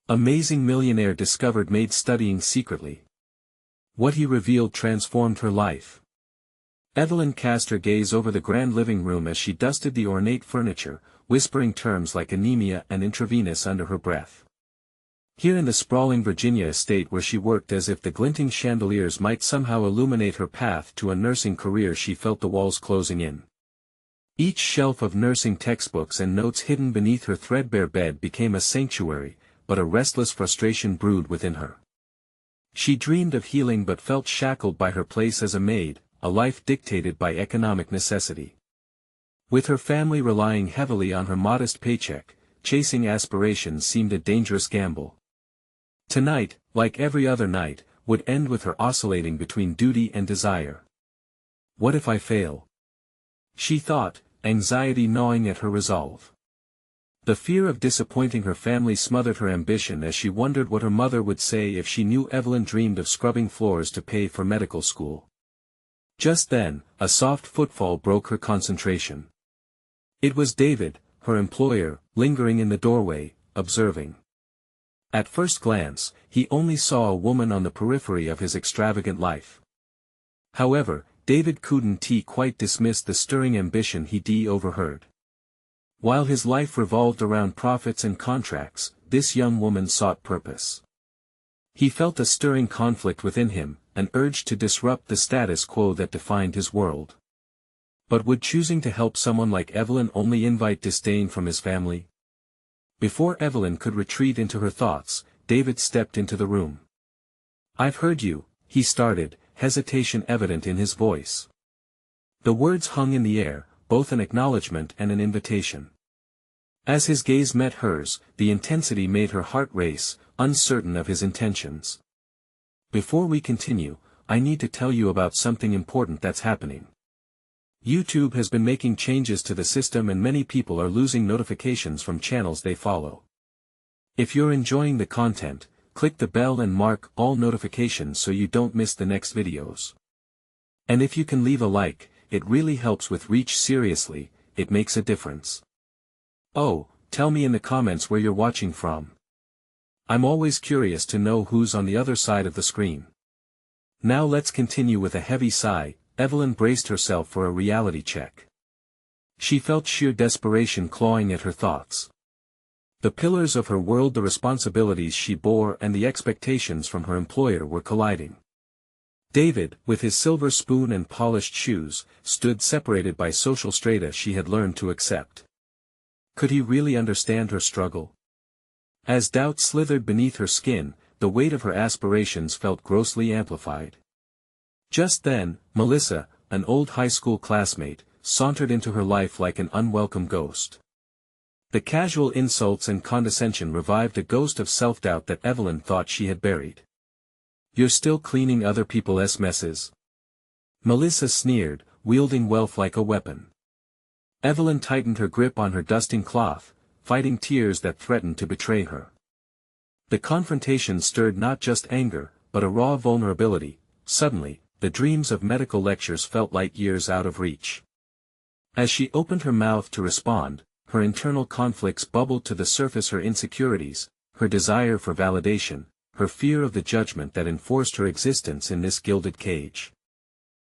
Amazing Millionaire discovered Maid studying secretly. What he revealed transformed her life. Evelyn cast her gaze over the grand living room as she dusted the ornate furniture, whispering terms like anemia and intravenous under her breath. Here in the sprawling Virginia estate where she worked as if the glinting chandeliers might somehow illuminate her path to a nursing career, she felt the walls closing in. Each shelf of nursing textbooks and notes hidden beneath her threadbare bed became a sanctuary, but a restless frustration brewed within her. She dreamed of healing but felt shackled by her place as a maid, a life dictated by economic necessity. With her family relying heavily on her modest paycheck, chasing aspirations seemed a dangerous gamble. Tonight, like every other night, would end with her oscillating between duty and desire. What if I fail? She thought, anxiety gnawing at her resolve. The fear of disappointing her family smothered her ambition as she wondered what her mother would say if she knew Evelyn dreamed of scrubbing floors to pay for medical school. Just then, a soft footfall broke her concentration. It was David, her employer, lingering in the doorway, observing. At first glance, he only saw a woman on the periphery of his extravagant life. However, David couldn't quite dismiss the stirring ambition he overheard. While his life revolved around profits and contracts, this young woman sought purpose. He felt a stirring conflict within him, an urge to disrupt the status quo that defined his world. But would choosing to help someone like Evelyn only invite disdain from his family? Before Evelyn could retreat into her thoughts, David stepped into the room. "I've heard you," he started, hesitation evident in his voice. The words hung in the air, both an acknowledgement and an invitation. As his gaze met hers, the intensity made her heart race, uncertain of his intentions. "Before we continue, I need to tell you about something important that's happening. YouTube has been making changes to the system and many people are losing notifications from channels they follow. If you're enjoying the content, click the bell and mark all notifications so you don't miss the next videos. And if you can leave a like, it really helps with reach. Seriously, it makes a difference. Oh, tell me in the comments where you're watching from. I'm always curious to know who's on the other side of the screen." Now let's continue. With a heavy sigh, Evelyn braced herself for a reality check. She felt sheer desperation clawing at her thoughts. The pillars of her world, the responsibilities she bore and the expectations from her employer were colliding. David, with his silver spoon and polished shoes, stood separated by social strata she had learned to accept. Could he really understand her struggle? As doubt slithered beneath her skin, the weight of her aspirations felt grossly amplified. Just then, Melissa, an old high school classmate, sauntered into her life like an unwelcome ghost. The casual insults and condescension revived a ghost of self-doubt that Evelyn thought she had buried. "You're still cleaning other people's messes?" Melissa sneered, wielding wealth like a weapon. Evelyn tightened her grip on her dusting cloth, fighting tears that threatened to betray her. The confrontation stirred not just anger, but a raw vulnerability. Suddenly, the dreams of medical lectures felt light years out of reach. As she opened her mouth to respond, her internal conflicts bubbled to the surface: her insecurities, her desire for validation, her fear of the judgment that enforced her existence in this gilded cage.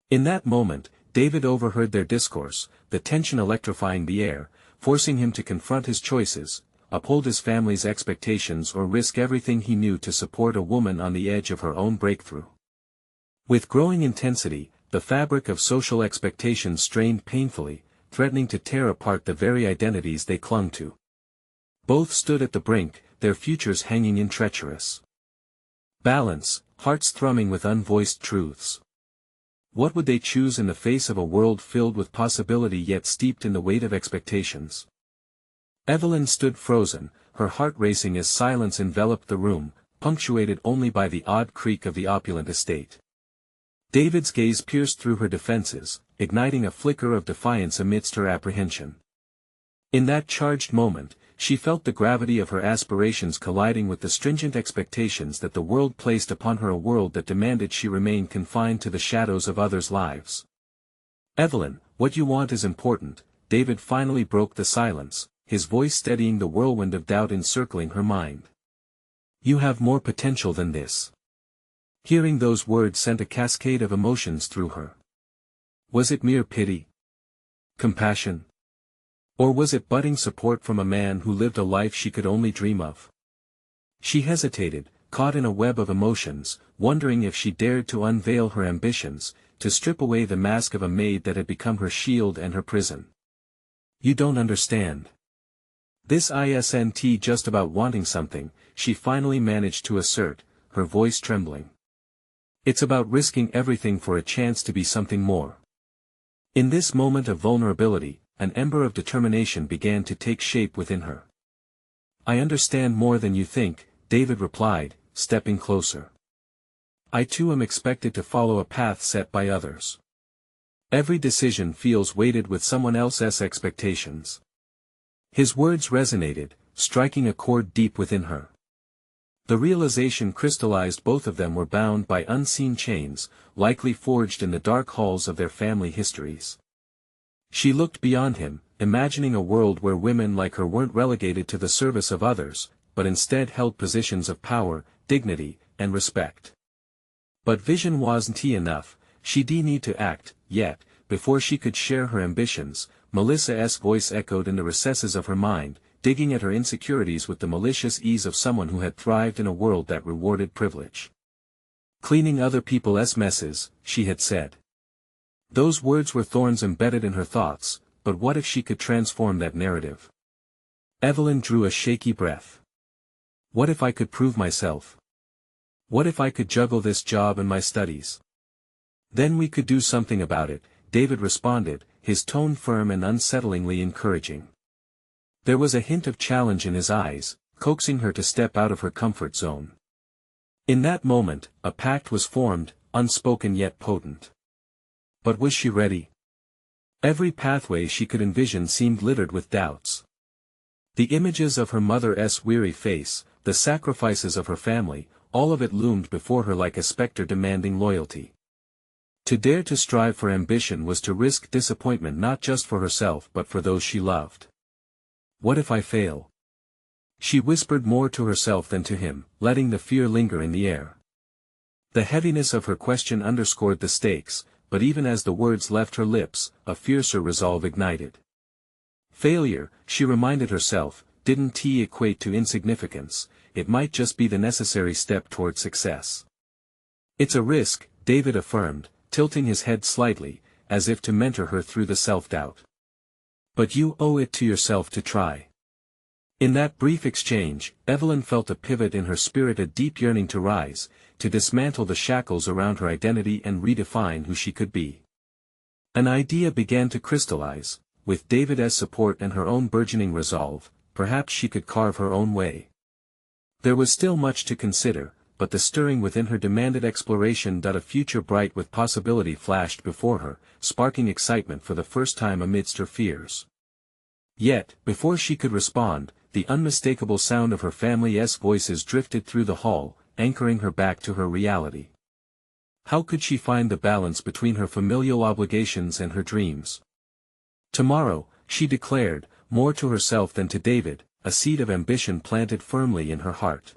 In that moment, David overheard their discourse, the tension electrifying the air, forcing him to confront his choices, uphold his family's expectations or risk everything he knew to support a woman on the edge of her own breakthrough. With growing intensity, the fabric of social expectations strained painfully, threatening to tear apart the very identities they clung to. Both stood at the brink, their futures hanging in treacherous balance, hearts thrumming with unvoiced truths. What would they choose in the face of a world filled with possibility yet steeped in the weight of expectations? Evelyn stood frozen, her heart racing as silence enveloped the room, punctuated only by the odd creak of the opulent estate. David's gaze pierced through her defenses, igniting a flicker of defiance amidst her apprehension. In that charged moment, she felt the gravity of her aspirations colliding with the stringent expectations that the world placed upon her, a world that demanded she remain confined to the shadows of others' lives. "Evelyn, what you want is important," David finally broke the silence, his voice steadying the whirlwind of doubt encircling her mind. You have more potential than this. Hearing those words sent a cascade of emotions through her. Was it mere pity? Compassion? Or was it budding support from a man who lived a life she could only dream of? She hesitated, caught in a web of emotions, wondering if she dared to unveil her ambitions, to strip away the mask of a maid that had become her shield and her prison. You don't understand. This isn't just about wanting something, she finally managed to assert, her voice trembling. It's about risking everything for a chance to be something more. In this moment of vulnerability, an ember of determination began to take shape within her. I understand more than you think, David replied, stepping closer. I too am expected to follow a path set by others. Every decision feels weighted with someone else's expectations. His words resonated, striking a chord deep within her. The realization crystallized both of them were bound by unseen chains, likely forged in the dark halls of their family histories. She looked beyond him, imagining a world where women like her weren't relegated to the service of others, but instead held positions of power, dignity, and respect. But vision wasn't enough, she'd need to act, yet, before she could share her ambitions, Melissa's voice echoed in the recesses of her mind, digging at her insecurities with the malicious ease of someone who had thrived in a world that rewarded privilege. Cleaning other people's messes, she had said. Those words were thorns embedded in her thoughts, but what if she could transform that narrative? Evelyn drew a shaky breath. What if I could prove myself? What if I could juggle this job and my studies? Then we could do something about it, David responded, his tone firm and unsettlingly encouraging. There was a hint of challenge in his eyes, coaxing her to step out of her comfort zone. In that moment, a pact was formed, unspoken yet potent. But was she ready? Every pathway she could envision seemed littered with doubts. The images of her mother's weary face, the sacrifices of her family, all of it loomed before her like a specter demanding loyalty. To dare to strive for ambition was to risk disappointment not just for herself but for those she loved. What if I fail? She whispered more to herself than to him, letting the fear linger in the air. The heaviness of her question underscored the stakes, but even as the words left her lips, a fiercer resolve ignited. Failure, she reminded herself, didn't equate to insignificance, it might just be the necessary step toward success. It's a risk, David affirmed, tilting his head slightly, as if to mentor her through the self-doubt. But you owe it to yourself to try. In that brief exchange, Evelyn felt a pivot in her spirit, a deep yearning to rise, to dismantle the shackles around her identity and redefine who she could be. An idea began to crystallize, with David's support and her own burgeoning resolve, perhaps she could carve her own way. There was still much to consider, but the stirring within her demanded exploration. A future bright with possibility flashed before her, sparking excitement for the first time amidst her fears. Yet, before she could respond, the unmistakable sound of her family's voices drifted through the hall, anchoring her back to her reality. How could she find the balance between her familial obligations and her dreams? Tomorrow, she declared, more to herself than to David, a seed of ambition planted firmly in her heart.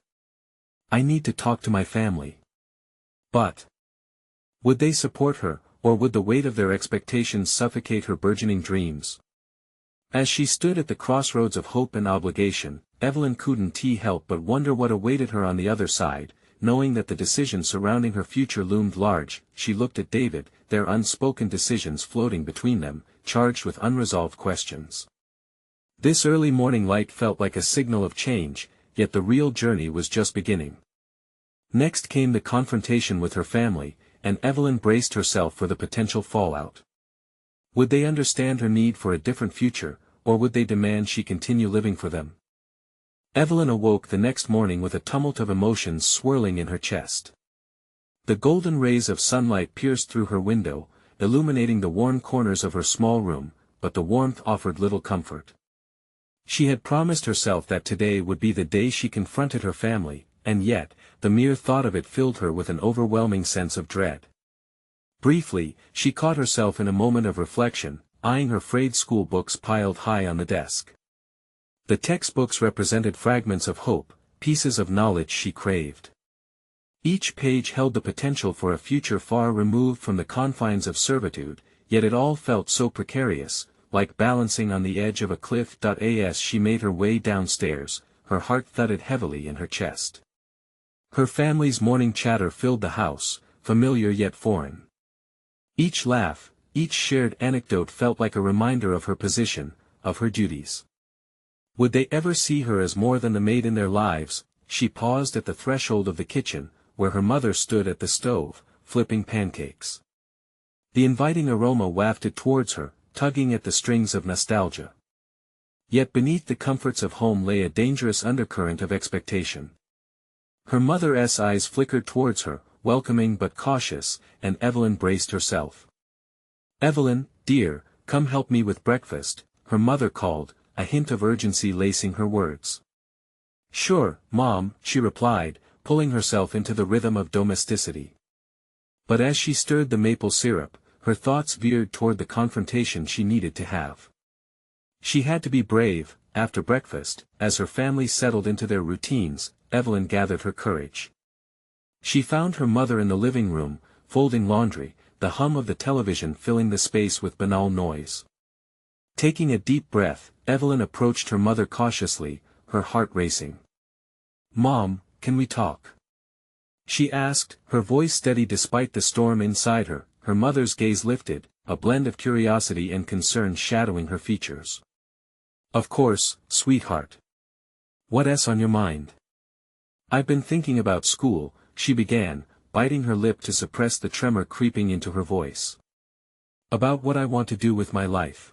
I need to talk to my family. But would they support her, or would the weight of their expectations suffocate her burgeoning dreams? As she stood at the crossroads of hope and obligation, Evelyn couldn't help but wonder what awaited her on the other side. Knowing that the decisions surrounding her future loomed large, she looked at David, their unspoken decisions floating between them, charged with unresolved questions. This early morning light felt like a signal of change, yet the real journey was just beginning. Next came the confrontation with her family, and Evelyn braced herself for the potential fallout. Would they understand her need for a different future, or would they demand she continue living for them? Evelyn awoke the next morning with a tumult of emotions swirling in her chest. The golden rays of sunlight pierced through her window, illuminating the warm corners of her small room, but the warmth offered little comfort. She had promised herself that today would be the day she confronted her family, and yet, the mere thought of it filled her with an overwhelming sense of dread. Briefly, she caught herself in a moment of reflection, eyeing her frayed school books piled high on the desk. The textbooks represented fragments of hope, pieces of knowledge she craved. Each page held the potential for a future far removed from the confines of servitude, yet it all felt so precarious, like balancing on the edge of a cliff. As she made her way downstairs, her heart thudded heavily in her chest. Her family's morning chatter filled the house, familiar yet foreign. Each laugh, each shared anecdote felt like a reminder of her position, of her duties. Would they ever see her as more than the maid in their lives? She paused at the threshold of the kitchen, where her mother stood at the stove, flipping pancakes. The inviting aroma wafted towards her, tugging at the strings of nostalgia. Yet beneath the comforts of home lay a dangerous undercurrent of expectation. Her mother's eyes flickered towards her, welcoming but cautious, and Evelyn braced herself. "Evelyn, dear, come help me with breakfast," her mother called, a hint of urgency lacing her words. "Sure, Mom," she replied, pulling herself into the rhythm of domesticity. But as she stirred the maple syrup, her thoughts veered toward the confrontation she needed to have. She had to be brave. After breakfast, as her family settled into their routines, Evelyn gathered her courage. She found her mother in the living room, folding laundry, the hum of the television filling the space with banal noise. Taking a deep breath, Evelyn approached her mother cautiously, her heart racing. "Mom, can we talk?" she asked, her voice steady despite the storm inside her. Her mother's gaze lifted, a blend of curiosity and concern shadowing her features. "Of course, sweetheart. What's on your mind?" "I've been thinking about school," she began, biting her lip to suppress the tremor creeping into her voice. "About what I want to do with my life."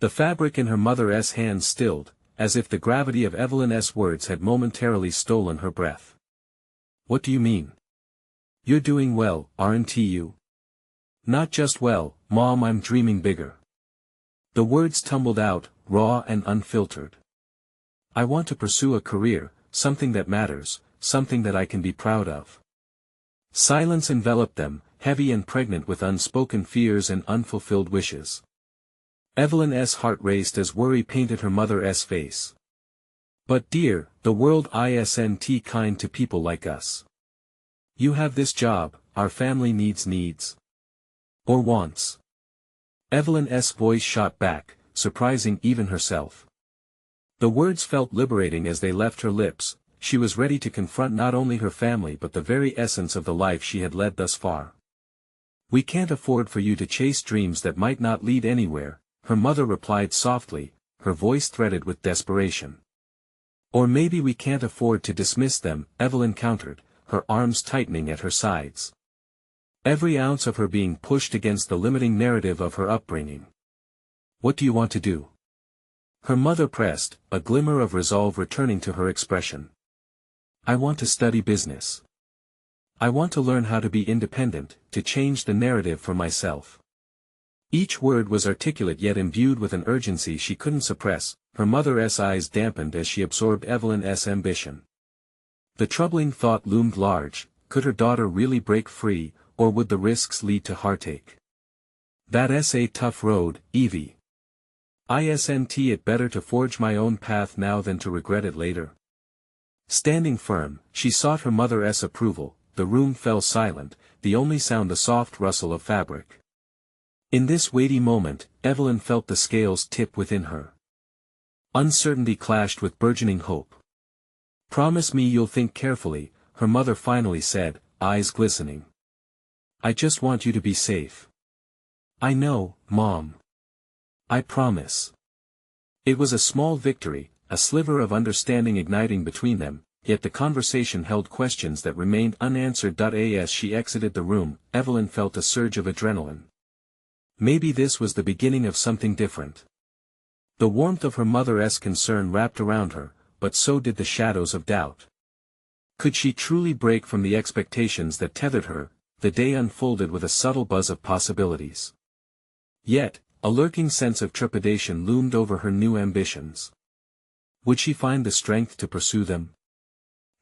The fabric in her mother's hands stilled, as if the gravity of Evelyn's words had momentarily stolen her breath. "What do you mean? You're doing well, aren't you?" "Not just well, Mom, I'm dreaming bigger." The words tumbled out, raw and unfiltered. "I want to pursue a career, something that matters, something that I can be proud of." Silence enveloped them, heavy and pregnant with unspoken fears and unfulfilled wishes. Evelyn's heart raced as worry painted her mother's face. "But dear, the world isn't kind to people like us. You have this job, our family needs. Or wants." Evelyn's voice shot back, surprising even herself. The words felt liberating as they left her lips. She was ready to confront not only her family but the very essence of the life she had led thus far. "We can't afford for you to chase dreams that might not lead anywhere," her mother replied softly, her voice threaded with desperation. "Or maybe we can't afford to dismiss them," Evelyn countered, her arms tightening at her sides. Every ounce of her being pushed against the limiting narrative of her upbringing. "What do you want to do?" her mother pressed, a glimmer of resolve returning to her expression. "I want to study business. I want to learn how to be independent, to change the narrative for myself." Each word was articulate yet imbued with an urgency she couldn't suppress. Her mother's eyes dampened as she absorbed Evelyn's ambition. The troubling thought loomed large: could her daughter really break free, or would the risks lead to heartache? "That's a tough road, Evie. Isn't it better to forge my own path now than to regret it later?" Standing firm, she sought her mother's approval. The room fell silent, the only sound the soft rustle of fabric. In this weighty moment, Evelyn felt the scales tip within her. Uncertainty clashed with burgeoning hope. "Promise me you'll think carefully," her mother finally said, eyes glistening. "I just want you to be safe." "I know, Mom. I promise." It was a small victory, a sliver of understanding igniting between them, yet the conversation held questions that remained unanswered. As she exited the room, Evelyn felt a surge of adrenaline. Maybe this was the beginning of something different. The warmth of her mother's concern wrapped around her, but so did the shadows of doubt. Could she truly break from the expectations that tethered her? The day unfolded with a subtle buzz of possibilities. Yet, a lurking sense of trepidation loomed over her new ambitions. Would she find the strength to pursue them?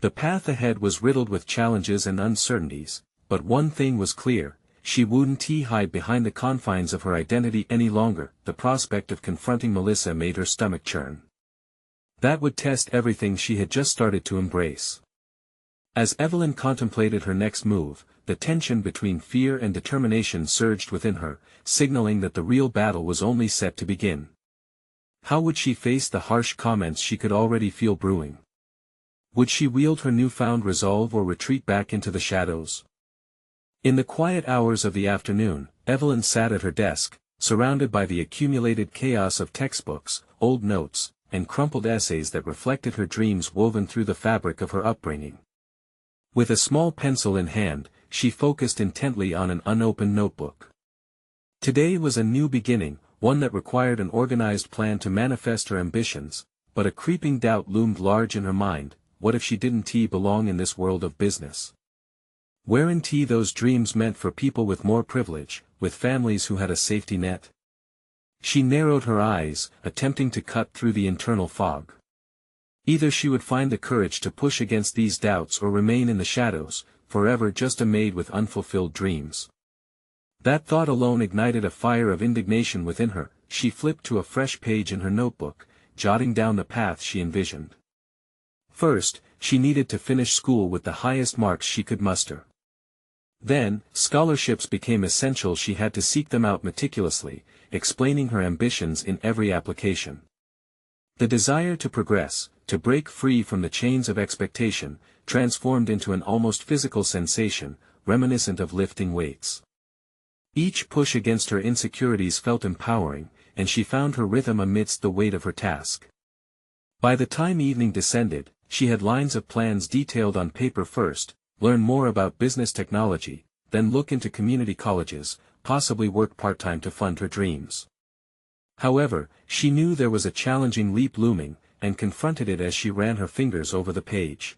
The path ahead was riddled with challenges and uncertainties, but one thing was clear: she wouldn't hide behind the confines of her identity any longer. The prospect of confronting Melissa made her stomach churn. That would test everything she had just started to embrace. As Evelyn contemplated her next move, the tension between fear and determination surged within her, signaling that the real battle was only set to begin. How would she face the harsh comments she could already feel brewing? Would she wield her newfound resolve or retreat back into the shadows? In the quiet hours of the afternoon, Evelyn sat at her desk, surrounded by the accumulated chaos of textbooks, old notes, and crumpled essays that reflected her dreams woven through the fabric of her upbringing. With a small pencil in hand, she focused intently on an unopened notebook. Today was a new beginning, one that required an organized plan to manifest her ambitions, but a creeping doubt loomed large in her mind: what if she didn't belong in this world of business? Weren't those dreams meant for people with more privilege, with families who had a safety net? She narrowed her eyes, attempting to cut through the internal fog. Either she would find the courage to push against these doubts or remain in the shadows, forever just a maid with unfulfilled dreams. That thought alone ignited a fire of indignation within her. She flipped to a fresh page in her notebook, jotting down the path she envisioned. First, she needed to finish school with the highest marks she could muster. Then, scholarships became essential. She had to seek them out meticulously, explaining her ambitions in every application. The desire to progress, to break free from the chains of expectation, transformed into an almost physical sensation, reminiscent of lifting weights. Each push against her insecurities felt empowering, and she found her rhythm amidst the weight of her task. By the time evening descended, she had lines of plans detailed on paper. First, learn more about business technology, then look into community colleges, possibly work part-time to fund her dreams. However, she knew there was a challenging leap looming, and confronted it as she ran her fingers over the page.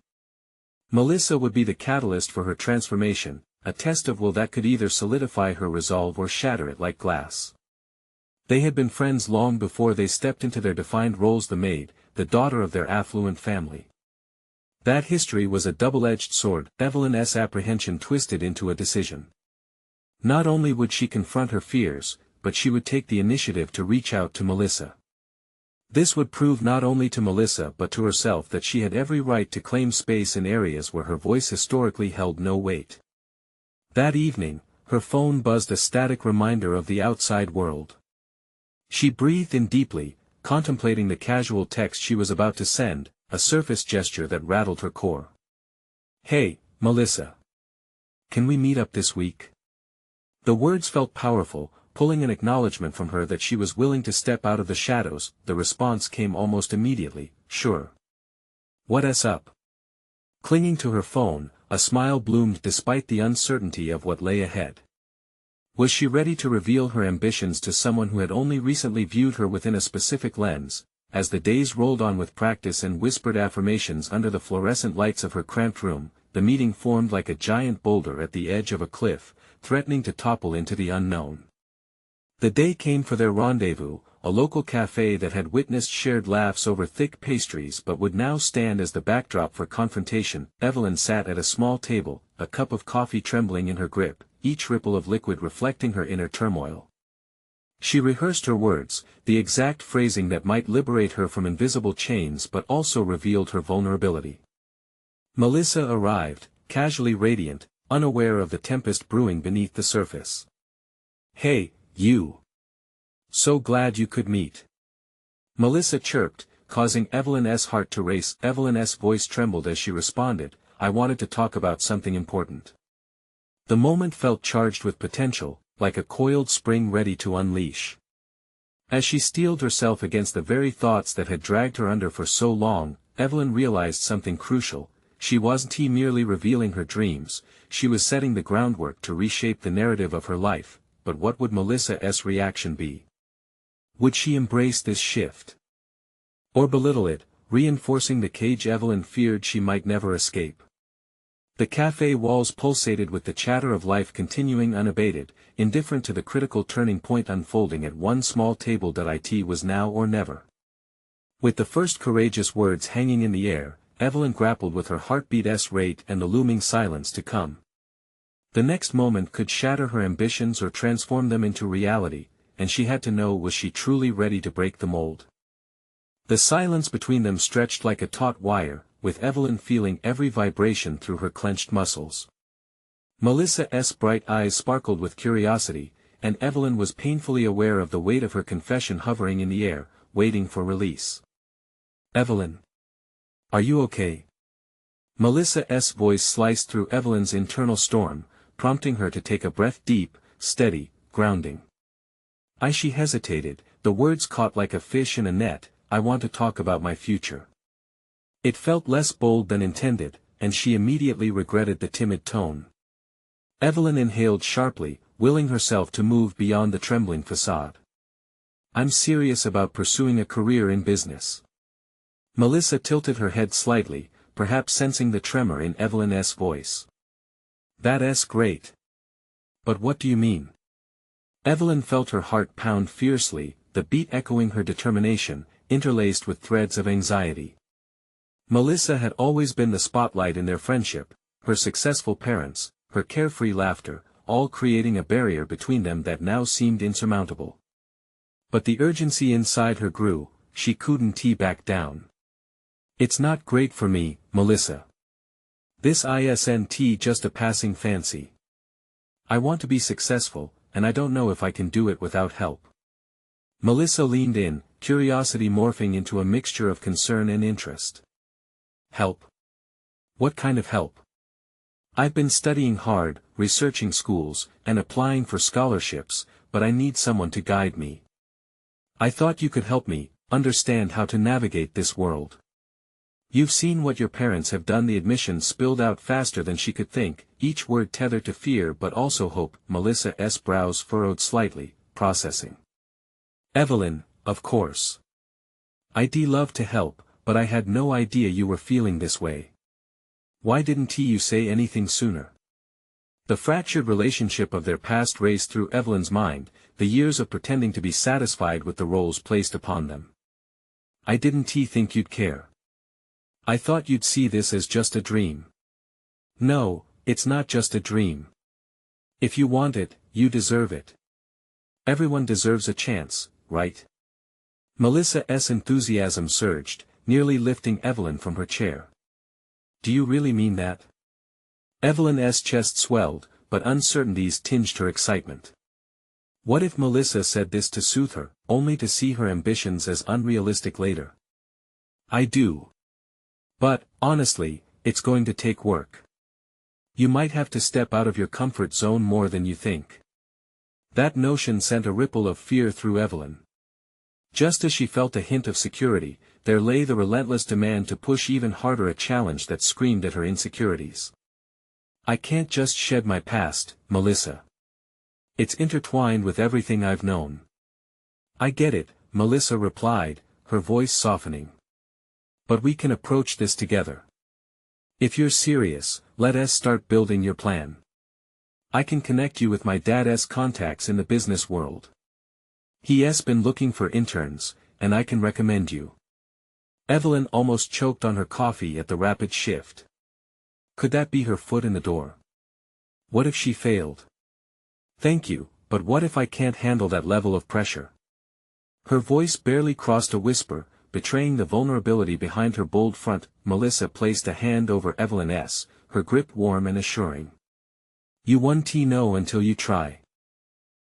Melissa would be the catalyst for her transformation, a test of will that could either solidify her resolve or shatter it like glass. They had been friends long before they stepped into their defined roles: the maid, the daughter of their affluent family. That history was a double-edged sword. Evelyn's apprehension twisted into a decision. Not only would she confront her fears, but she would take the initiative to reach out to Melissa. This would prove not only to Melissa but to herself that she had every right to claim space in areas where her voice historically held no weight. That evening, her phone buzzed, a static reminder of the outside world. She breathed in deeply, contemplating the casual text she was about to send, a surface gesture that rattled her core. "Hey, Melissa. Can we meet up this week?" The words felt powerful, pulling an acknowledgement from her that she was willing to step out of the shadows. The response came almost immediately: "Sure. What's up?" Clinging to her phone, a smile bloomed despite the uncertainty of what lay ahead. Was she ready to reveal her ambitions to someone who had only recently viewed her within a specific lens? As the days rolled on with practice and whispered affirmations under the fluorescent lights of her cramped room, the meeting formed like a giant boulder at the edge of a cliff, threatening to topple into the unknown. The day came for their rendezvous, a local cafe that had witnessed shared laughs over thick pastries but would now stand as the backdrop for confrontation. Evelyn sat at a small table, a cup of coffee trembling in her grip, each ripple of liquid reflecting her inner turmoil. She rehearsed her words, the exact phrasing that might liberate her from invisible chains but also revealed her vulnerability. Melissa arrived, casually radiant, unaware of the tempest brewing beneath the surface. "Hey, you. So glad you could meet," Melissa chirped, causing Evelyn's heart to race. Evelyn's voice trembled as she responded, "I wanted to talk about something important." The moment felt charged with potential, like a coiled spring ready to unleash. As she steeled herself against the very thoughts that had dragged her under for so long, Evelyn realized something crucial. She wasn't merely revealing her dreams, she was setting the groundwork to reshape the narrative of her life. But what would Melissa's reaction be? Would she embrace this shift? Or belittle it, reinforcing the cage Evelyn feared she might never escape? The cafe walls pulsated with the chatter of life continuing unabated, indifferent to the critical turning point unfolding at one small table. It was now or never. With the first courageous words hanging in the air, Evelyn grappled with her heartbeat's rate and the looming silence to come. The next moment could shatter her ambitions or transform them into reality, and she had to know, was she truly ready to break the mold? The silence between them stretched like a taut wire, with Evelyn feeling every vibration through her clenched muscles. Melissa's bright eyes sparkled with curiosity, and Evelyn was painfully aware of the weight of her confession hovering in the air, waiting for release. "Evelyn. Are you okay?" Melissa's voice sliced through Evelyn's internal storm, prompting her to take a breath deep, steady, grounding. She hesitated, the words caught like a fish in a net. "I want to talk about my future." It felt less bold than intended, and she immediately regretted the timid tone. Evelyn inhaled sharply, willing herself to move beyond the trembling facade. "I'm serious about pursuing a career in business." Melissa tilted her head slightly, perhaps sensing the tremor in Evelyn's voice. "That's great. But what do you mean?" Evelyn felt her heart pound fiercely, the beat echoing her determination, interlaced with threads of anxiety. Melissa had always been the spotlight in their friendship, her successful parents, her carefree laughter, all creating a barrier between them that now seemed insurmountable. But the urgency inside her grew, she couldn't back down. "It's not great for me, Melissa. This isn't just a passing fancy. I want to be successful, and I don't know if I can do it without help." Melissa leaned in, curiosity morphing into a mixture of concern and interest. "Help? What kind of help?" "I've been studying hard, researching schools, and applying for scholarships, but I need someone to guide me. I thought you could help me understand how to navigate this world. You've seen what your parents have done." The admission spilled out faster than she could think, each word tethered to fear but also hope. Melissa's brows furrowed slightly, processing. "Evelyn, of course. I'd love to help, but I had no idea you were feeling this way. Why didn't you say anything sooner?" The fractured relationship of their past raced through Evelyn's mind, the years of pretending to be satisfied with the roles placed upon them. "I didn't think you'd care. I thought you'd see this as just a dream." "No, it's not just a dream. If you want it, you deserve it. Everyone deserves a chance, right?" Melissa's enthusiasm surged, nearly lifting Evelyn from her chair. "Do you really mean that?" Evelyn's chest swelled, but uncertainties tinged her excitement. What if Melissa said this to soothe her, only to see her ambitions as unrealistic later? "I do. But, honestly, it's going to take work. You might have to step out of your comfort zone more than you think." That notion sent a ripple of fear through Evelyn. Just as she felt a hint of security, there lay the relentless demand to push even harder, a challenge that screamed at her insecurities. "I can't just shed my past, Melissa. It's intertwined with everything I've known." "I get it," Melissa replied, her voice softening. "But we can approach this together. If you're serious, let us start building your plan. I can connect you with my dad's contacts in the business world. He's been looking for interns, and I can recommend you." Evelyn almost choked on her coffee at the rapid shift. Could that be her foot in the door? What if she failed? "Thank you, but what if I can't handle that level of pressure?" Her voice barely crossed a whisper, betraying the vulnerability behind her bold front. Melissa placed a hand over Evelyn's, her grip warm and assuring. "You won't know until you try.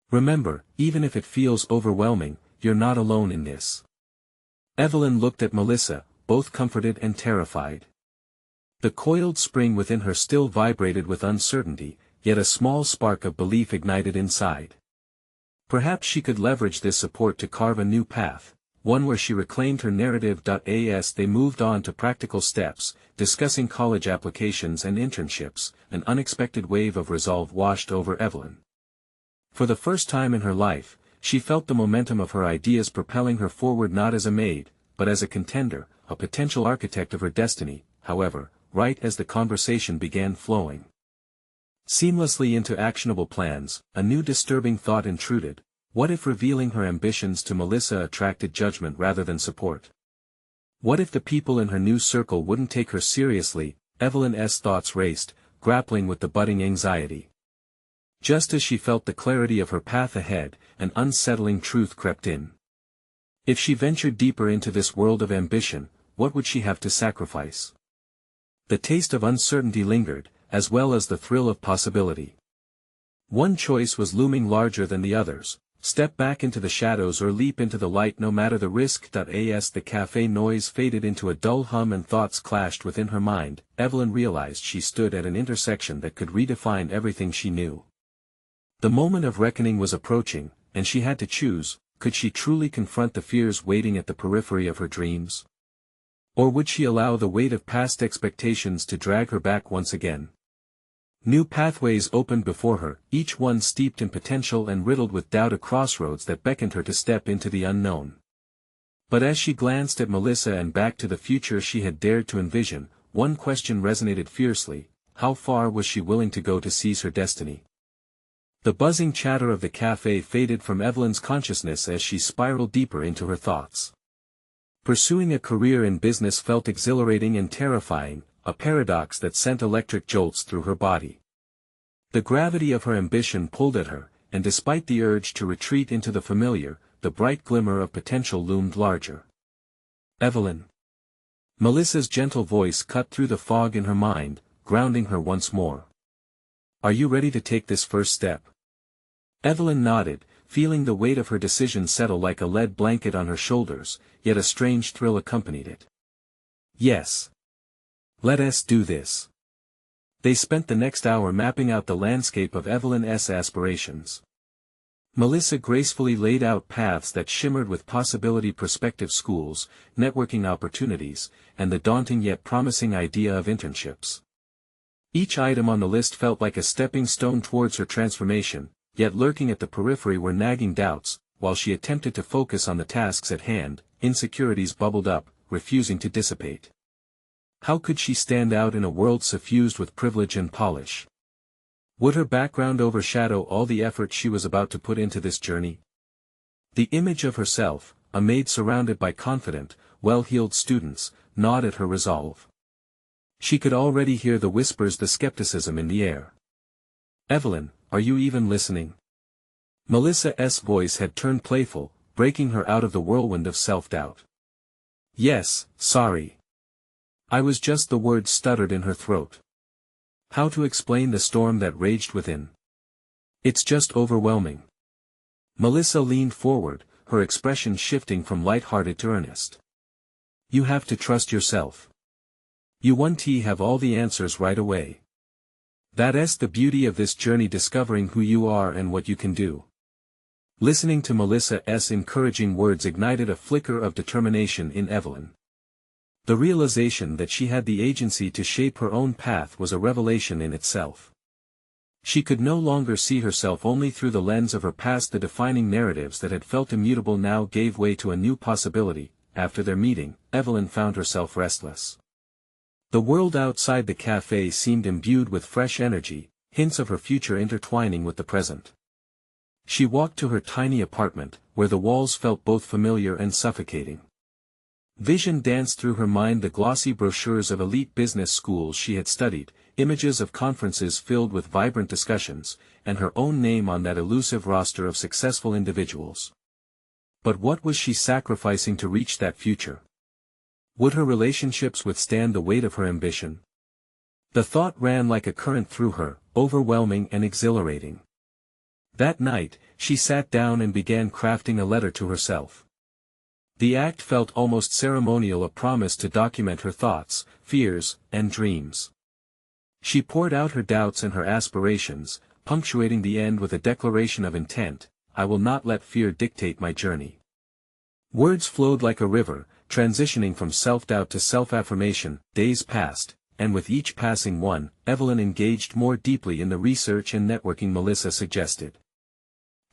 Remember, even if it feels overwhelming, you're not alone in this." Evelyn looked at Melissa, both comforted and terrified. The coiled spring within her still vibrated with uncertainty, yet a small spark of belief ignited inside. Perhaps she could leverage this support to carve a new path, one where she reclaimed her narrative. As they moved on to practical steps, discussing college applications and internships, an unexpected wave of resolve washed over Evelyn. For the first time in her life, she felt the momentum of her ideas propelling her forward, not as a maid, but as a contender, a potential architect of her destiny. However, right as the conversation began flowing seamlessly into actionable plans, a new disturbing thought intruded. What if revealing her ambitions to Melissa attracted judgment rather than support? What if the people in her new circle wouldn't take her seriously? Evelyn's thoughts raced, grappling with the budding anxiety. Just as she felt the clarity of her path ahead, an unsettling truth crept in. If she ventured deeper into this world of ambition, what would she have to sacrifice? The taste of uncertainty lingered, as well as the thrill of possibility. One choice was looming larger than the others: step back into the shadows or leap into the light, no matter the risk. As the cafe noise faded into a dull hum and thoughts clashed within her mind, Evelyn realized she stood at an intersection that could redefine everything she knew. The moment of reckoning was approaching, and she had to choose: could she truly confront the fears waiting at the periphery of her dreams? Or would she allow the weight of past expectations to drag her back once again? New pathways opened before her, each one steeped in potential and riddled with doubt, a crossroads that beckoned her to step into the unknown. But as she glanced at Melissa and back to the future she had dared to envision, one question resonated fiercely: how far was she willing to go to seize her destiny? The buzzing chatter of the cafe faded from Evelyn's consciousness as she spiraled deeper into her thoughts. Pursuing a career in business felt exhilarating and terrifying, a paradox that sent electric jolts through her body. The gravity of her ambition pulled at her, and despite the urge to retreat into the familiar, the bright glimmer of potential loomed larger. Evelyn. Melissa's gentle voice cut through the fog in her mind, grounding her once more. Are you ready to take this first step? Evelyn nodded, feeling the weight of her decision settle like a lead blanket on her shoulders, yet a strange thrill accompanied it. Yes. Let us do this. They spent the next hour mapping out the landscape of Evelyn's aspirations. Melissa gracefully laid out paths that shimmered with possibility: prospective schools, networking opportunities, and the daunting yet promising idea of internships. Each item on the list felt like a stepping stone towards her transformation, yet lurking at the periphery were nagging doubts. While she attempted to focus on the tasks at hand, insecurities bubbled up, refusing to dissipate. How could she stand out in a world suffused with privilege and polish? Would her background overshadow all the effort she was about to put into this journey? The image of herself, a maid surrounded by confident, well-heeled students, gnawed at her resolve. She could already hear the whispers, the skepticism in the air. Evelyn, are you even listening? Melissa's voice had turned playful, breaking her out of the whirlwind of self-doubt. Yes, sorry. I was just— the words stuttered in her throat. How to explain the storm that raged within? It's just overwhelming. Melissa leaned forward, her expression shifting from light-hearted to earnest. You have to trust yourself. You won't have all the answers right away. That's the beauty of this journey, discovering who you are and what you can do. Listening to Melissa's encouraging words ignited a flicker of determination in Evelyn. The realization that she had the agency to shape her own path was a revelation in itself. She could no longer see herself only through the lens of her past. The defining narratives that had felt immutable now gave way to a new possibility. After their meeting, Evelyn found herself restless. The world outside the cafe seemed imbued with fresh energy, hints of her future intertwining with the present. She walked to her tiny apartment, where the walls felt both familiar and suffocating. Vision danced through her mind: the glossy brochures of elite business schools she had studied, images of conferences filled with vibrant discussions, and her own name on that elusive roster of successful individuals. But what was she sacrificing to reach that future? Would her relationships withstand the weight of her ambition? The thought ran like a current through her, overwhelming and exhilarating. That night, she sat down and began crafting a letter to herself. The act felt almost ceremonial, a promise to document her thoughts, fears, and dreams. She poured out her doubts and her aspirations, punctuating the end with a declaration of intent: I will not let fear dictate my journey. Words flowed like a river, transitioning from self-doubt to self-affirmation. Days passed, and with each passing one, Evelyn engaged more deeply in the research and networking Melissa suggested.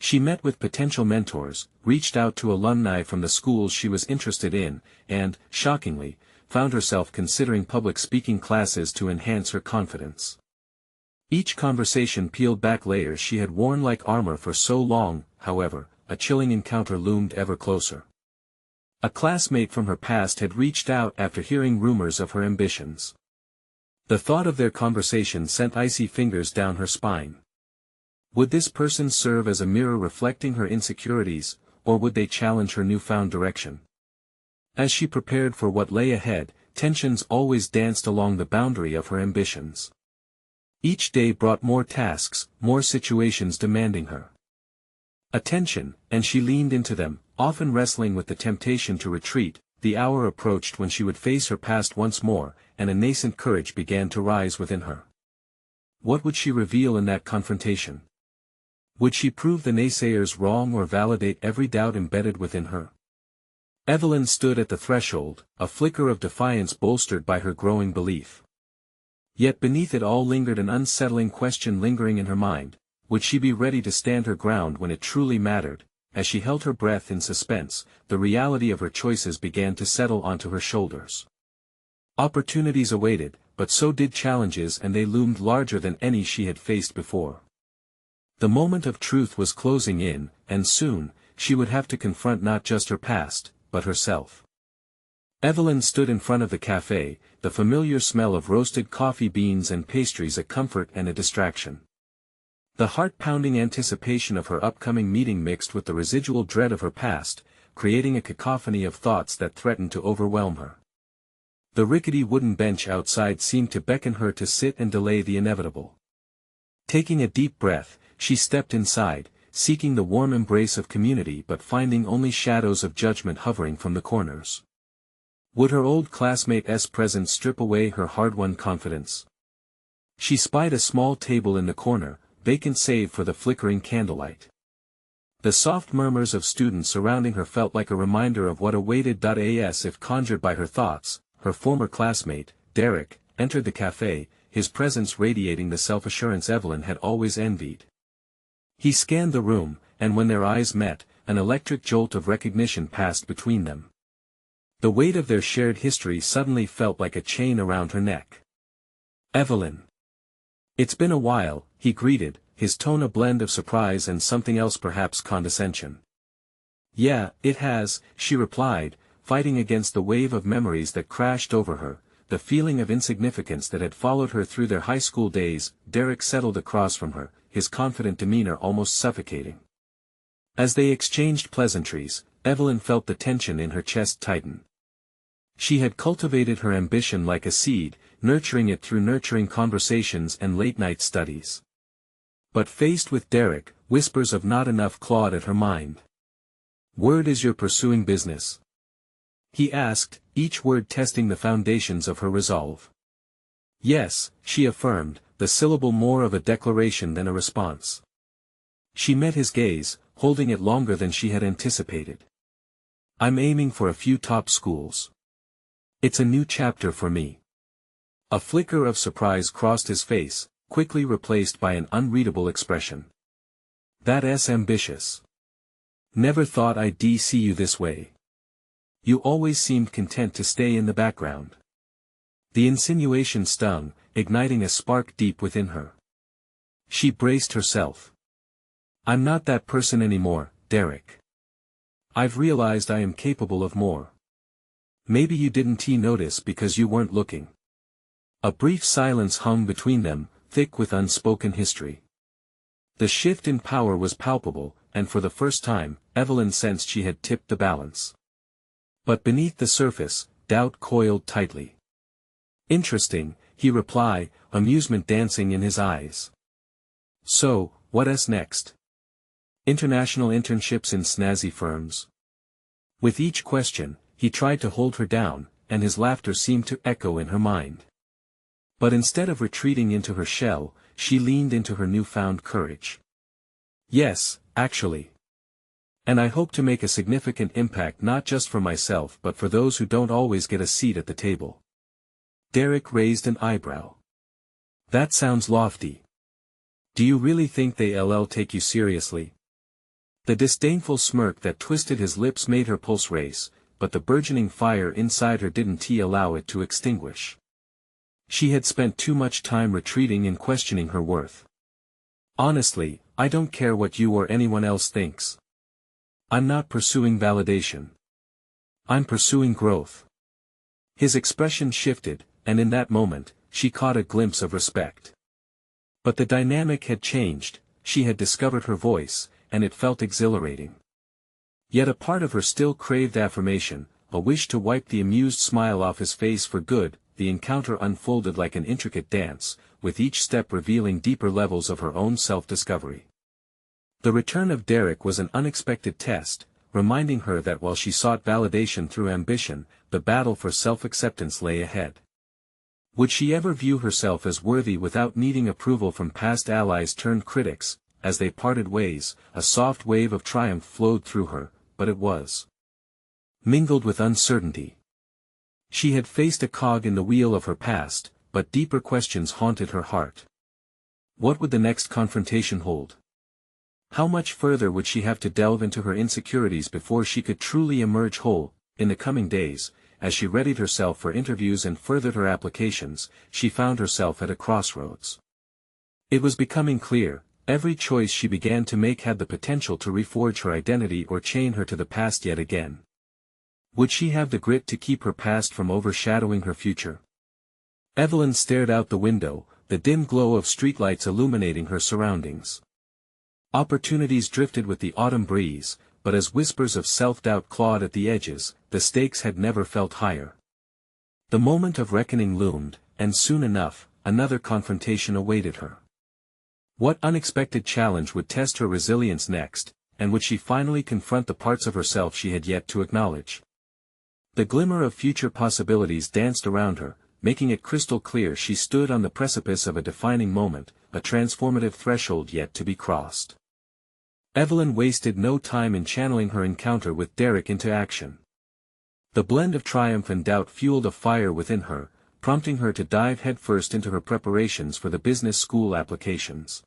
She met with potential mentors, reached out to alumni from the schools she was interested in, and, shockingly, found herself considering public speaking classes to enhance her confidence. Each conversation peeled back layers she had worn like armor for so long. However, a chilling encounter loomed ever closer. A classmate from her past had reached out after hearing rumors of her ambitions. The thought of their conversation sent icy fingers down her spine. Would this person serve as a mirror reflecting her insecurities, or would they challenge her newfound direction? As she prepared for what lay ahead, tensions always danced along the boundary of her ambitions. Each day brought more tasks, more situations demanding her attention, and she leaned into them, often wrestling with the temptation to retreat. The hour approached when she would face her past once more, and a nascent courage began to rise within her. What would she reveal in that confrontation? Would she prove the naysayers wrong or validate every doubt embedded within her? Evelyn stood at the threshold, a flicker of defiance bolstered by her growing belief. Yet beneath it all lingered an unsettling question lingering in her mind: would she be ready to stand her ground when it truly mattered? As she held her breath in suspense, the reality of her choices began to settle onto her shoulders. Opportunities awaited, but so did challenges, and they loomed larger than any she had faced before. The moment of truth was closing in, and soon, she would have to confront not just her past, but herself. Evelyn stood in front of the cafe, the familiar smell of roasted coffee beans and pastries a comfort and a distraction. The heart-pounding anticipation of her upcoming meeting mixed with the residual dread of her past, creating a cacophony of thoughts that threatened to overwhelm her. The rickety wooden bench outside seemed to beckon her to sit and delay the inevitable. Taking a deep breath, she stepped inside, seeking the warm embrace of community but finding only shadows of judgment hovering from the corners. Would her old classmate's presence strip away her hard-won confidence? She spied a small table in the corner, vacant save for the flickering candlelight. The soft murmurs of students surrounding her felt like a reminder of what awaited. As if conjured by her thoughts, her former classmate, Derek, entered the cafe, his presence radiating the self-assurance Evelyn had always envied. He scanned the room, and when their eyes met, an electric jolt of recognition passed between them. The weight of their shared history suddenly felt like a chain around her neck. "Evelyn. It's been a while," he greeted, his tone a blend of surprise and something else, perhaps condescension. "Yeah, it has," she replied, fighting against the wave of memories that crashed over her, the feeling of insignificance that had followed her through their high school days. Derek settled across from her, his confident demeanor almost suffocating. As they exchanged pleasantries, Evelyn felt the tension in her chest tighten. She had cultivated her ambition like a seed, nurturing it through nurturing conversations and late-night studies. But faced with Derek, whispers of not enough clawed at her mind. "Word is you're pursuing business?" he asked, each word testing the foundations of her resolve. "Yes," she affirmed, the syllable more of a declaration than a response. She met his gaze, holding it longer than she had anticipated. "I'm aiming for a few top schools. It's a new chapter for me." A flicker of surprise crossed his face, quickly replaced by an unreadable expression. "That's ambitious. Never thought I'd see you this way. You always seemed content to stay in the background." The insinuation stung, igniting a spark deep within her. She braced herself. "I'm not that person anymore, Derek. I've realized I am capable of more. Maybe you didn't notice because you weren't looking." A brief silence hung between them, thick with unspoken history. The shift in power was palpable, and for the first time, Evelyn sensed she had tipped the balance. But beneath the surface, doubt coiled tightly. "Interesting," he replied, amusement dancing in his eyes. "So, what's next? International internships in snazzy firms?" With each question, he tried to hold her down, and his laughter seemed to echo in her mind. But instead of retreating into her shell, she leaned into her newfound courage. "Yes, actually. And I hope to make a significant impact not just for myself but for those who don't always get a seat at the table." Derek raised an eyebrow. "That sounds lofty. Do you really think they'll take you seriously?" The disdainful smirk that twisted his lips made her pulse race, but the burgeoning fire inside her didn't allow it to extinguish. She had spent too much time retreating and questioning her worth. "Honestly, I don't care what you or anyone else thinks. I'm not pursuing validation. I'm pursuing growth." His expression shifted, and in that moment, she caught a glimpse of respect. But the dynamic had changed, she had discovered her voice, and it felt exhilarating. Yet a part of her still craved affirmation, a wish to wipe the amused smile off his face for good. The encounter unfolded like an intricate dance, with each step revealing deeper levels of her own self-discovery. The return of Derek was an unexpected test, reminding her that while she sought validation through ambition, the battle for self-acceptance lay ahead. Would she ever view herself as worthy without needing approval from past allies turned critics? As they parted ways, a soft wave of triumph flowed through her, but it was mingled with uncertainty. She had faced a cog in the wheel of her past, but deeper questions haunted her heart. What would the next confrontation hold? How much further would she have to delve into her insecurities before she could truly emerge whole? In the coming days, as she readied herself for interviews and furthered her applications, she found herself at a crossroads. It was becoming clear, every choice she began to make had the potential to reforge her identity or chain her to the past yet again. Would she have the grit to keep her past from overshadowing her future? Evelyn stared out the window, the dim glow of streetlights illuminating her surroundings. Opportunities drifted with the autumn breeze, but as whispers of self-doubt clawed at the edges, the stakes had never felt higher. The moment of reckoning loomed, and soon enough, another confrontation awaited her. What unexpected challenge would test her resilience next, and would she finally confront the parts of herself she had yet to acknowledge? The glimmer of future possibilities danced around her, making it crystal clear she stood on the precipice of a defining moment, a transformative threshold yet to be crossed. Evelyn wasted no time in channeling her encounter with Derek into action. The blend of triumph and doubt fueled a fire within her, prompting her to dive headfirst into her preparations for the business school applications.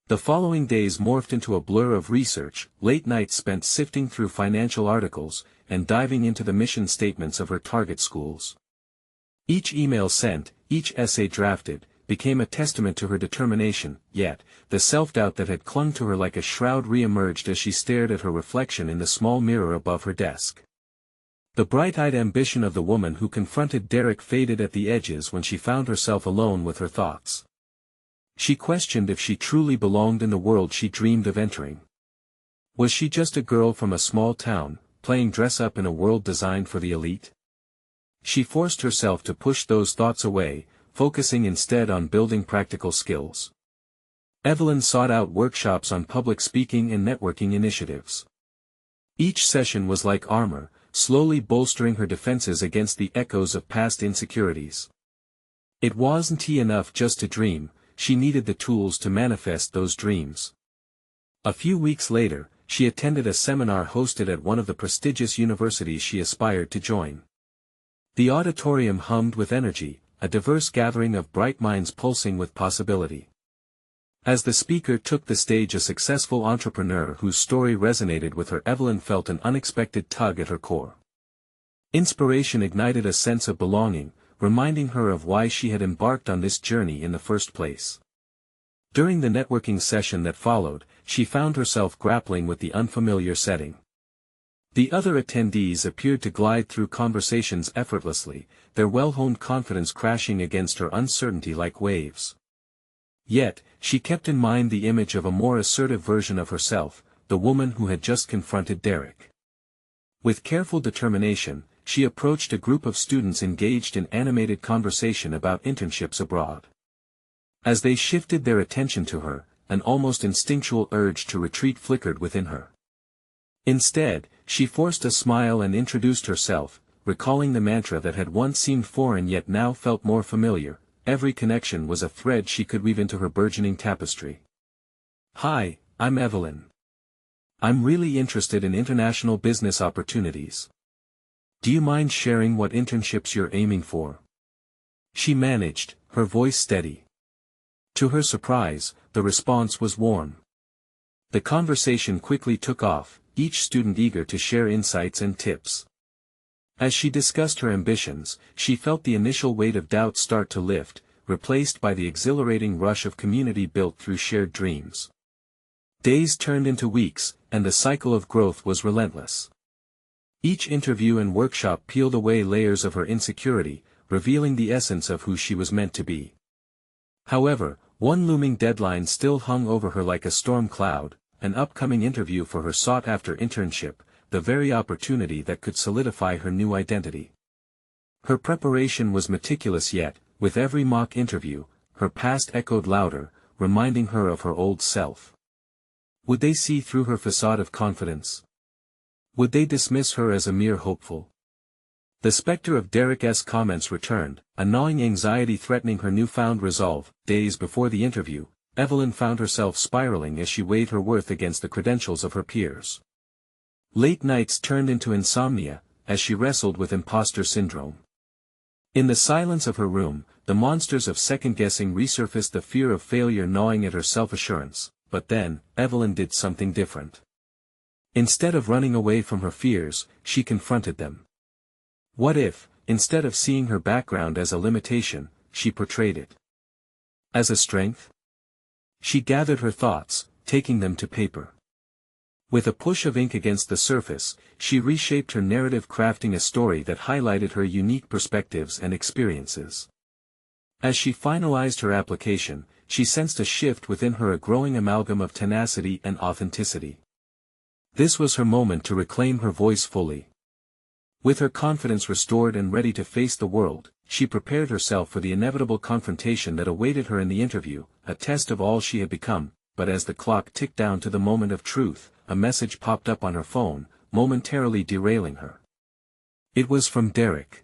The following days morphed into a blur of research, late nights spent sifting through financial articles, and diving into the mission statements of her target schools. Each email sent, each essay drafted, became a testament to her determination, yet, the self-doubt that had clung to her like a shroud re-emerged as she stared at her reflection in the small mirror above her desk. The bright-eyed ambition of the woman who confronted Derek faded at the edges when she found herself alone with her thoughts. She questioned if she truly belonged in the world she dreamed of entering. Was she just a girl from a small town, playing dress-up in a world designed for the elite? She forced herself to push those thoughts away, focusing instead on building practical skills. Evelyn sought out workshops on public speaking and networking initiatives. Each session was like armor, slowly bolstering her defenses against the echoes of past insecurities. It wasn't enough just to dream, she needed the tools to manifest those dreams. A few weeks later, she attended a seminar hosted at one of the prestigious universities she aspired to join. The auditorium hummed with energy, a diverse gathering of bright minds pulsing with possibility. As the speaker took the stage, a successful entrepreneur whose story resonated with her, Evelyn felt an unexpected tug at her core. Inspiration ignited a sense of belonging, reminding her of why she had embarked on this journey in the first place. During the networking session that followed, she found herself grappling with the unfamiliar setting. The other attendees appeared to glide through conversations effortlessly, their well-honed confidence crashing against her uncertainty like waves. Yet, she kept in mind the image of a more assertive version of herself, the woman who had just confronted Derek. With careful determination, she approached a group of students engaged in animated conversation about internships abroad. As they shifted their attention to her, an almost instinctual urge to retreat flickered within her. Instead, she forced a smile and introduced herself, recalling the mantra that had once seemed foreign yet now felt more familiar. Every connection was a thread she could weave into her burgeoning tapestry. "Hi, I'm Evelyn. I'm really interested in international business opportunities. Do you mind sharing what internships you're aiming for?" She managed, her voice steady. To her surprise, the response was warm. The conversation quickly took off, each student eager to share insights and tips. As she discussed her ambitions, she felt the initial weight of doubt start to lift, replaced by the exhilarating rush of community built through shared dreams. Days turned into weeks, and the cycle of growth was relentless. Each interview and workshop peeled away layers of her insecurity, revealing the essence of who she was meant to be. However, one looming deadline still hung over her like a storm cloud, an upcoming interview for her sought-after internship, the very opportunity that could solidify her new identity. Her preparation was meticulous yet, with every mock interview, her past echoed louder, reminding her of her old self. Would they see through her facade of confidence? Would they dismiss her as a mere hopeful? The specter of Derek's comments returned, a gnawing anxiety threatening her newfound resolve. Days before the interview, Evelyn found herself spiraling as she weighed her worth against the credentials of her peers. Late nights turned into insomnia, as she wrestled with imposter syndrome. In the silence of her room, the monsters of second-guessing resurfaced, the fear of failure gnawing at her self-assurance. But then, Evelyn did something different. Instead of running away from her fears, she confronted them. What if, instead of seeing her background as a limitation, she portrayed it as a strength? She gathered her thoughts, taking them to paper. With a push of ink against the surface, she reshaped her narrative, crafting a story that highlighted her unique perspectives and experiences. As she finalized her application, she sensed a shift within her, a growing amalgam of tenacity and authenticity. This was her moment to reclaim her voice fully. With her confidence restored and ready to face the world, she prepared herself for the inevitable confrontation that awaited her in the interview, a test of all she had become. But as the clock ticked down to the moment of truth, a message popped up on her phone, momentarily derailing her. It was from Derek.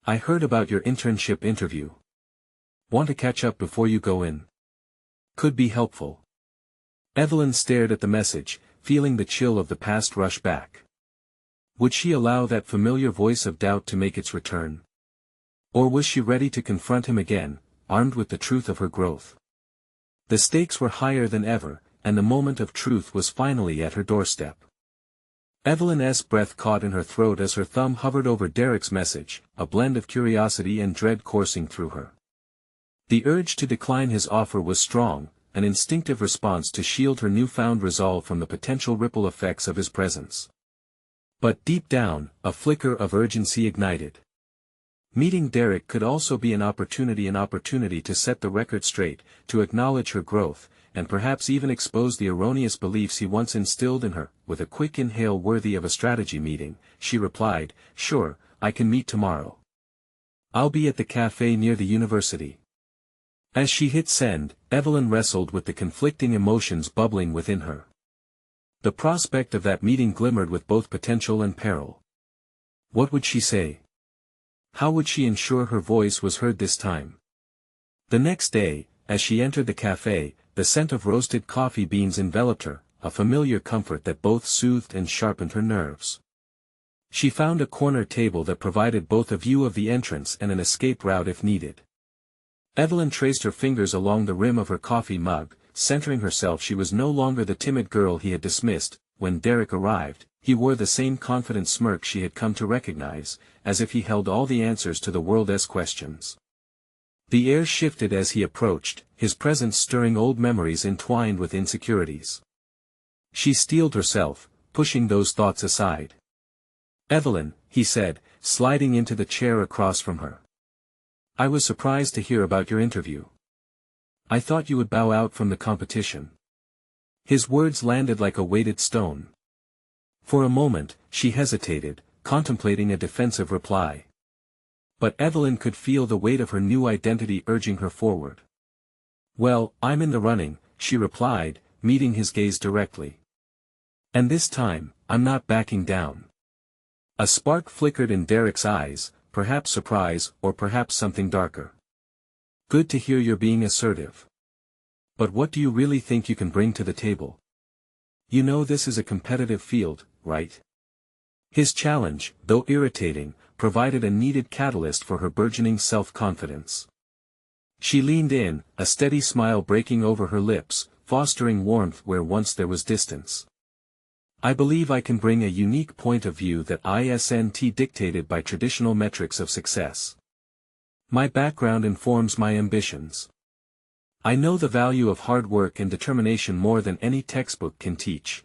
"I heard about your internship interview. Want to catch up before you go in? Could be helpful." Evelyn stared at the message, feeling the chill of the past rush back. Would she allow that familiar voice of doubt to make its return? Or was she ready to confront him again, armed with the truth of her growth? The stakes were higher than ever, and the moment of truth was finally at her doorstep. Evelyn's breath caught in her throat as her thumb hovered over Derek's message, a blend of curiosity and dread coursing through her. The urge to decline his offer was strong, an instinctive response to shield her newfound resolve from the potential ripple effects of his presence. But deep down, a flicker of urgency ignited. Meeting Derek could also be an opportunity to set the record straight, to acknowledge her growth, and perhaps even expose the erroneous beliefs he once instilled in her. With a quick inhale worthy of a strategy meeting, she replied, "Sure, I can meet tomorrow. I'll be at the cafe near the university." As she hit send, Evelyn wrestled with the conflicting emotions bubbling within her. The prospect of that meeting glimmered with both potential and peril. What would she say? How would she ensure her voice was heard this time? The next day, as she entered the cafe, the scent of roasted coffee beans enveloped her, a familiar comfort that both soothed and sharpened her nerves. She found a corner table that provided both a view of the entrance and an escape route if needed. Evelyn traced her fingers along the rim of her coffee mug, centering herself. She was no longer the timid girl he had dismissed. When Derek arrived, he wore the same confident smirk she had come to recognize, as if he held all the answers to the world's questions. The air shifted as he approached, his presence stirring old memories entwined with insecurities. She steeled herself, pushing those thoughts aside. "Evelyn," he said, sliding into the chair across from her. "I was surprised to hear about your interview. I thought you would bow out from the competition." His words landed like a weighted stone. For a moment, she hesitated, contemplating a defensive reply. But Evelyn could feel the weight of her new identity urging her forward. "Well, I'm in the running," she replied, meeting his gaze directly. "And this time, I'm not backing down." A spark flickered in Derek's eyes, perhaps surprise, or perhaps something darker. "Good to hear you're being assertive. But what do you really think you can bring to the table? You know this is a competitive field, right?" His challenge, though irritating, provided a needed catalyst for her burgeoning self-confidence. She leaned in, a steady smile breaking over her lips, fostering warmth where once there was distance. "I believe I can bring a unique point of view that isn't dictated by traditional metrics of success. My background informs my ambitions. I know the value of hard work and determination more than any textbook can teach."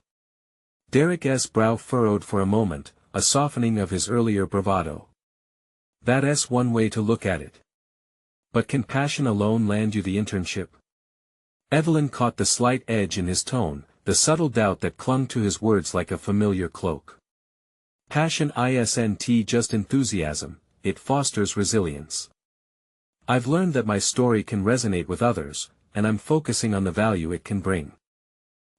Derek's brow furrowed for a moment, a softening of his earlier bravado. "That's one way to look at it. But can passion alone land you the internship?" Evelyn caught the slight edge in his tone, the subtle doubt that clung to his words like a familiar cloak. Passion isn't just enthusiasm, it fosters resilience. I've learned that my story can resonate with others, and I'm focusing on the value it can bring.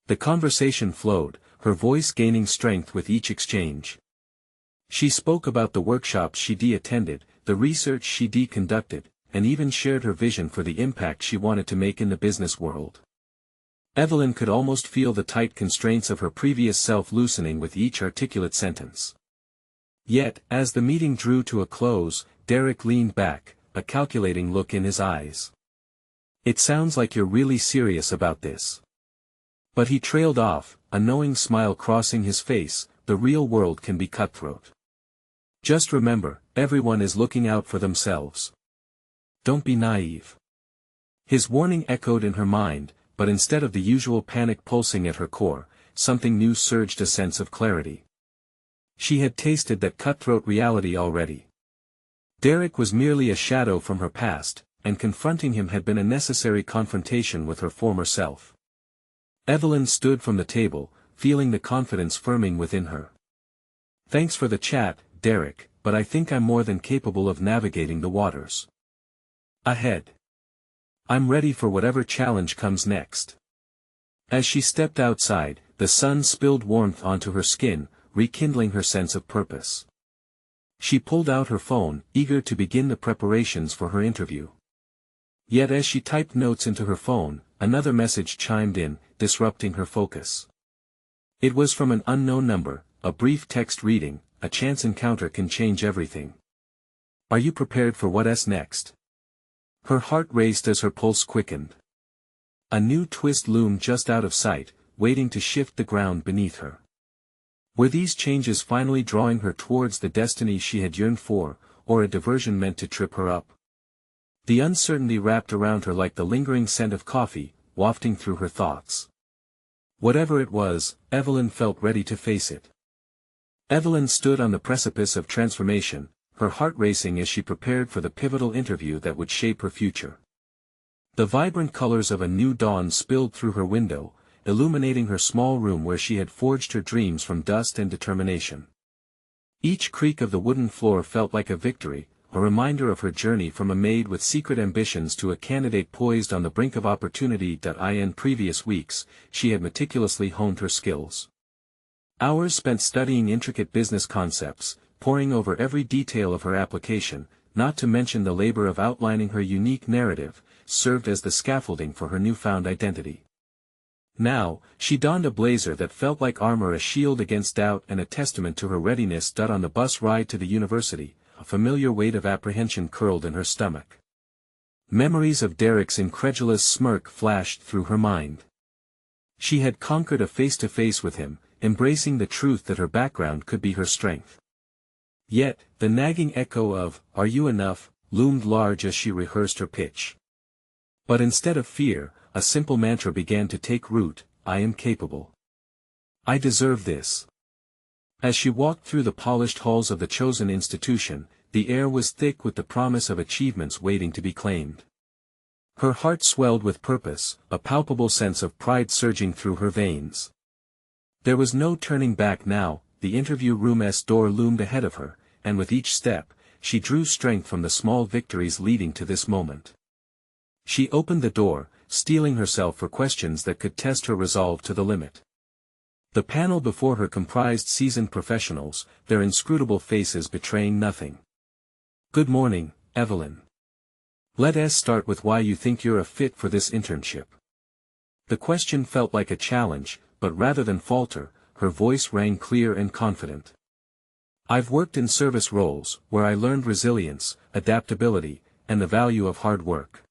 The conversation flowed, her voice gaining strength with each exchange. She spoke about the workshops she attended, the research she conducted, and even shared her vision for the impact she wanted to make in the business world. Evelyn could almost feel the tight constraints of her previous self loosening with each articulate sentence. Yet, as the meeting drew to a close, Derek leaned back, a calculating look in his eyes. "It sounds like you're really serious about this." But he trailed off, a knowing smile crossing his face. The real world can be cutthroat. Just remember, everyone is looking out for themselves. Don't be naive. His warning echoed in her mind, but instead of the usual panic pulsing at her core, something new surged, a sense of clarity. She had tasted that cutthroat reality already. Derek was merely a shadow from her past, and confronting him had been a necessary confrontation with her former self. Evelyn stood from the table, feeling the confidence firming within her. "Thanks for the chat, Derek, but I think I'm more than capable of navigating the waters ahead. I'm ready for whatever challenge comes next." As she stepped outside, the sun spilled warmth onto her skin, rekindling her sense of purpose. She pulled out her phone, eager to begin the preparations for her interview. Yet as she typed notes into her phone, another message chimed in, disrupting her focus. It was from an unknown number, a brief text reading, "A chance encounter can change everything. Are you prepared for what's next?" Her heart raced as her pulse quickened. A new twist loomed just out of sight, waiting to shift the ground beneath her. Were these changes finally drawing her towards the destiny she had yearned for, or a diversion meant to trip her up? The uncertainty wrapped around her like the lingering scent of coffee, wafting through her thoughts. Whatever it was, Evelyn felt ready to face it. Evelyn stood on the precipice of transformation, her heart racing as she prepared for the pivotal interview that would shape her future. The vibrant colors of a new dawn spilled through her window, illuminating her small room where she had forged her dreams from dust and determination. Each creak of the wooden floor felt like a victory, a reminder of her journey from a maid with secret ambitions to a candidate poised on the brink of opportunity. In previous weeks, she had meticulously honed her skills. Hours spent studying intricate business concepts, poring over every detail of her application, not to mention the labor of outlining her unique narrative, served as the scaffolding for her newfound identity. Now, she donned a blazer that felt like armor, a shield against doubt and a testament to her readiness. On the bus ride to the university, a familiar weight of apprehension curled in her stomach. Memories of Derek's incredulous smirk flashed through her mind. She had conquered a face-to-face with him, embracing the truth that her background could be her strength. Yet, the nagging echo of, "Are you enough?" loomed large as she rehearsed her pitch. But instead of fear, a simple mantra began to take root: "I am capable. I deserve this." As she walked through the polished halls of the chosen institution, the air was thick with the promise of achievements waiting to be claimed. Her heart swelled with purpose, a palpable sense of pride surging through her veins. There was no turning back now. The interview room's door loomed ahead of her, and with each step, she drew strength from the small victories leading to this moment. She opened the door, steeling herself for questions that could test her resolve to the limit. The panel before her comprised seasoned professionals, their inscrutable faces betraying nothing. "Good morning, Evelyn. Let's start with why you think you're a fit for this internship." The question felt like a challenge, but rather than falter, her voice rang clear and confident. "I've worked in service roles, where I learned resilience, adaptability, and the value of hard work.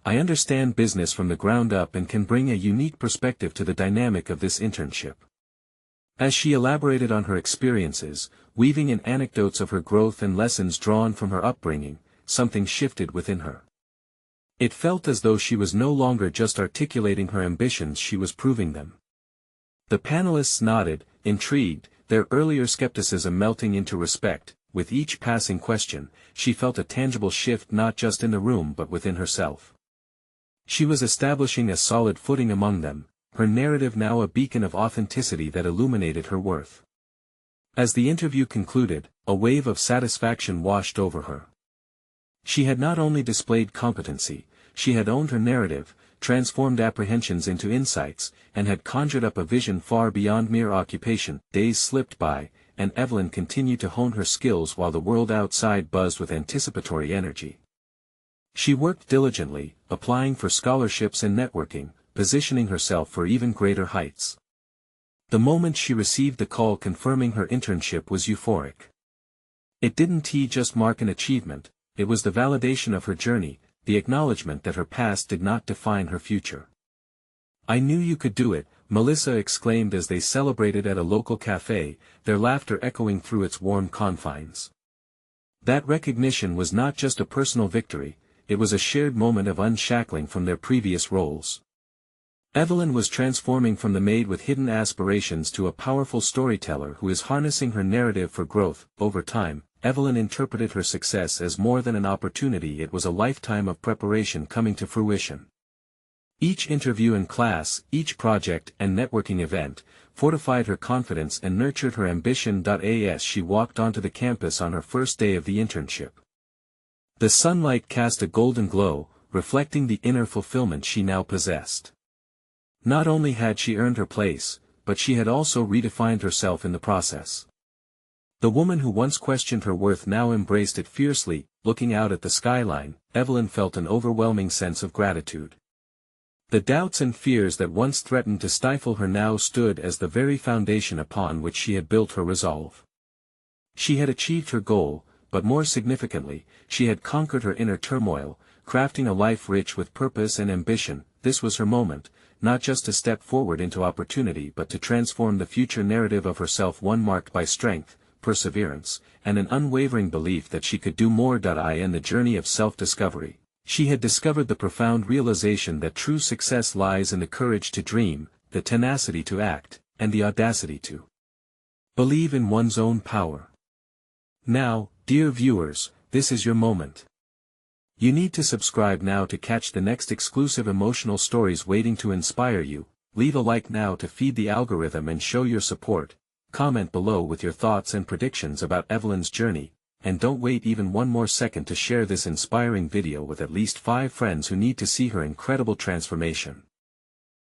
I understand business from the ground up and can bring a unique perspective to the dynamic of this internship." As she elaborated on her experiences, weaving in anecdotes of her growth and lessons drawn from her upbringing, something shifted within her. It felt as though she was no longer just articulating her ambitions, she was proving them. The panelists nodded, intrigued, their earlier skepticism melting into respect. With each passing question, she felt a tangible shift not just in the room but within herself. She was establishing a solid footing among them, her narrative now a beacon of authenticity that illuminated her worth. As the interview concluded, a wave of satisfaction washed over her. She had not only displayed competency, she had owned her narrative, transformed apprehensions into insights, and had conjured up a vision far beyond mere occupation. Days slipped by, and Evelyn continued to hone her skills while the world outside buzzed with anticipatory energy. She worked diligently, applying for scholarships and networking, positioning herself for even greater heights. The moment she received the call confirming her internship was euphoric. It didn't just mark an achievement, it was the validation of her journey, the acknowledgement that her past did not define her future. "I knew you could do it," Melissa exclaimed as they celebrated at a local cafe, their laughter echoing through its warm confines. That recognition was not just a personal victory, it was a shared moment of unshackling from their previous roles. Evelyn was transforming from the maid with hidden aspirations to a powerful storyteller who is harnessing her narrative for growth. Over time, Evelyn interpreted her success as more than an opportunity, it was a lifetime of preparation coming to fruition. Each interview in class, each project and networking event, fortified her confidence and nurtured her ambition. As she walked onto the campus on her first day of the internship, the sunlight cast a golden glow, reflecting the inner fulfillment she now possessed. Not only had she earned her place, but she had also redefined herself in the process. The woman who once questioned her worth now embraced it fiercely. Looking out at the skyline, Evelyn felt an overwhelming sense of gratitude. The doubts and fears that once threatened to stifle her now stood as the very foundation upon which she had built her resolve. She had achieved her goal, but more significantly, she had conquered her inner turmoil, crafting a life rich with purpose and ambition. This was her moment, not just to step forward into opportunity but to transform the future narrative of herself, one marked by strength, perseverance, and an unwavering belief that she could do more. In the journey of self-discovery, she had discovered the profound realization that true success lies in the courage to dream, the tenacity to act, and the audacity to believe in one's own power. Now, dear viewers, this is your moment. You need to subscribe now to catch the next exclusive emotional stories waiting to inspire you. Leave a like now to feed the algorithm and show your support. Comment below with your thoughts and predictions about Evelyn's journey, and don't wait even one more second to share this inspiring video with at least 5 friends who need to see her incredible transformation.